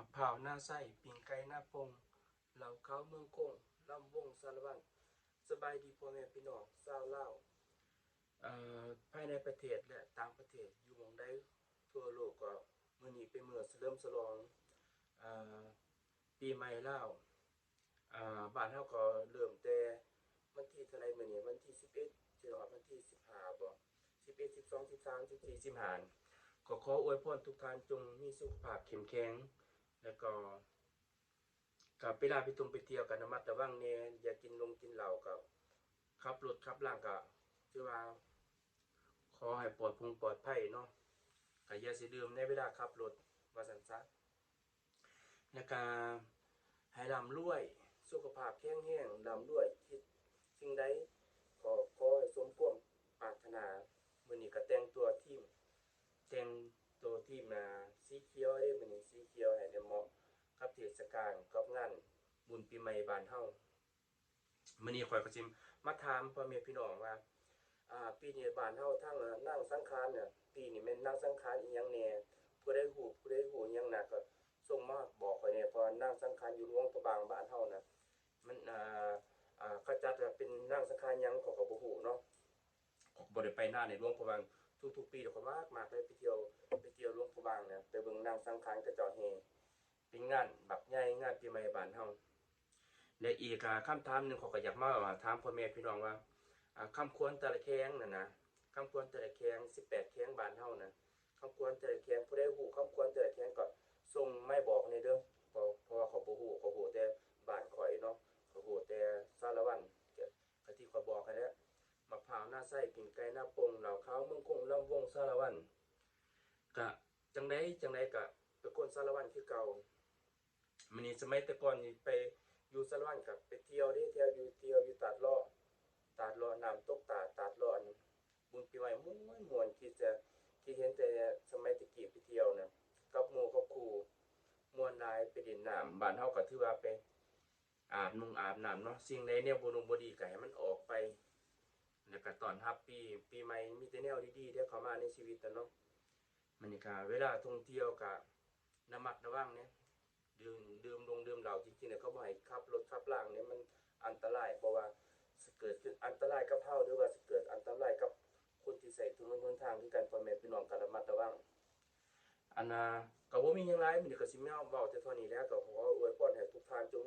มะพร้าวหน้าไส้ปิงไก่หน้าปงเหล่าเขาเมืองกงลำวงสารวัตรสบายดีพ่อแม่พี่น้องชาวลาวภายในประเทศและต่างประเทศอยู่หม้องใดทั่วโลกก็มื้อนี้เป็นมื้อเฉลิมฉลองอ่าปีใหม่ลาวบ้านเฮาก็เริ่มแต่วันที่เท่าไรมื้อนี้วันที่11สิฮอดวันที่15บ่11 12 13 14 15ก็ขออวยพรทุกท่านจงมีสุขภาพเข้มแข็งแล้วก็เวลาไปท่องไปเที่ยวก็ระมัดระวังแหน่อย่ากินเหล้าก็ขับรถขับลางก็ถือว่าขอให้ปลอดภัยเนาะก็อย่าสิดื่มในเวลาขับรถว่าซั่นซะแล้วก็ให้ร่ำรวยสุขภาพแข็งแรงร่ำรวยคิดสิ่งใดขอให้สมความปรารถนามื้อนี้ก็แต่งตัวทีมสีเขียวเด้มื้อนี้สีเขียวให้ได้เหมาะกับเทศกาลกับงานบุญปีใหม่บ้านเฮามื้อนี้ข้อยก็สิมาถามพ่อแม่พี่น้องว่าปีนี้บ้านเฮาทั้งนางสังขารเนี่ยปีนี้แม่นนางสังขารอีหยังแหน่ผู้ใดฮู้อิหยังน่ะก็ส่งมาบอกข้อยแหน่เพราะนางสังขารอยู่หลวงพระบางบ้านเฮาน่ะมันเขาจัดเป็นนางสังขารหยังข้อยก็บ่ฮู้เนาะบ่ได้ไปนานในหลวงพระบางทุกๆปีข้อยมากเลยไปเที่ยวหลวงพระบางเนี่ยไปเบิ่งนางสังขารเขาเจ้าแห่เป็นงานบักใหญ่งานปีใหม่บ้านเฮาและอีกคำถามหนึงข้อยก็อยากมาถามพ่อแม่พี่น้องว่าคำควรแต่ละแข้งน่ะนะคำควรแต่ละแข้ง18แข้งบ้านเฮานะคำควรแต่ละแข้งผู้ใดฮู้คำควรแต่ละแข้งก็ส่งมาบอกในเด้อเพราะว่าข้อยบ่ฮู้ข้อยฮู้แต่บ้านข้อยเนาะข้อยฮู้แต่สารวัตรก็ที่ข้อยบอกให้แล้วมะพร้าวหน้าไส้ปิ่งไก่หน้าปงเหล่าขาวเมืองคงลำวงสารวัตรก็จังไดก็เป็นคนสารวัตรคือเก่ามื้อนี้สมัยแต่ก่อนนี่ไปอยู่สารวัตรก็ไปเที่ยวเด้เที่ยวอยู่ตาดล้อน้ำตกตาดล้ออันบุญปีใหม่ม่วนคิดเห็นแต่สมัยตะกี้ไปเที่ยวน่ะกับหมู่กับครูม่วนหลายไปเล่นน้ำบ้านเฮาก็ถือว่าไปอาบน้ำเนาะสิ่งใดแนวบ่ดีก็ให้มันออกไปแล้วก็ต้อนรับปีใหม่มีแต่แนวดีๆที่เข้ามาในชีวิตอะเนาะมื้อนี้ก็เวลาท่องเที่ยวก็ระมัดระวังเนี่ยดื่มเหล้าจริงๆเนี่ยเขาบ่ให้ขับรถขับล่างเนี่ยมันอันตรายเพราะว่าสิเกิดขึ้นอันตรายกับเฮาหรือว่าสิเกิดอันตรายกับคนที่ใช้ถนนหนทางคือกันพ่อแม่พี่น้องก็ระมัดระวังก็บ่มีหยังหลายมื้อนี้ก็สิมาเว้าแต่เท่านี้แหล้วก็ขออวยพรให้ทุกท่านจง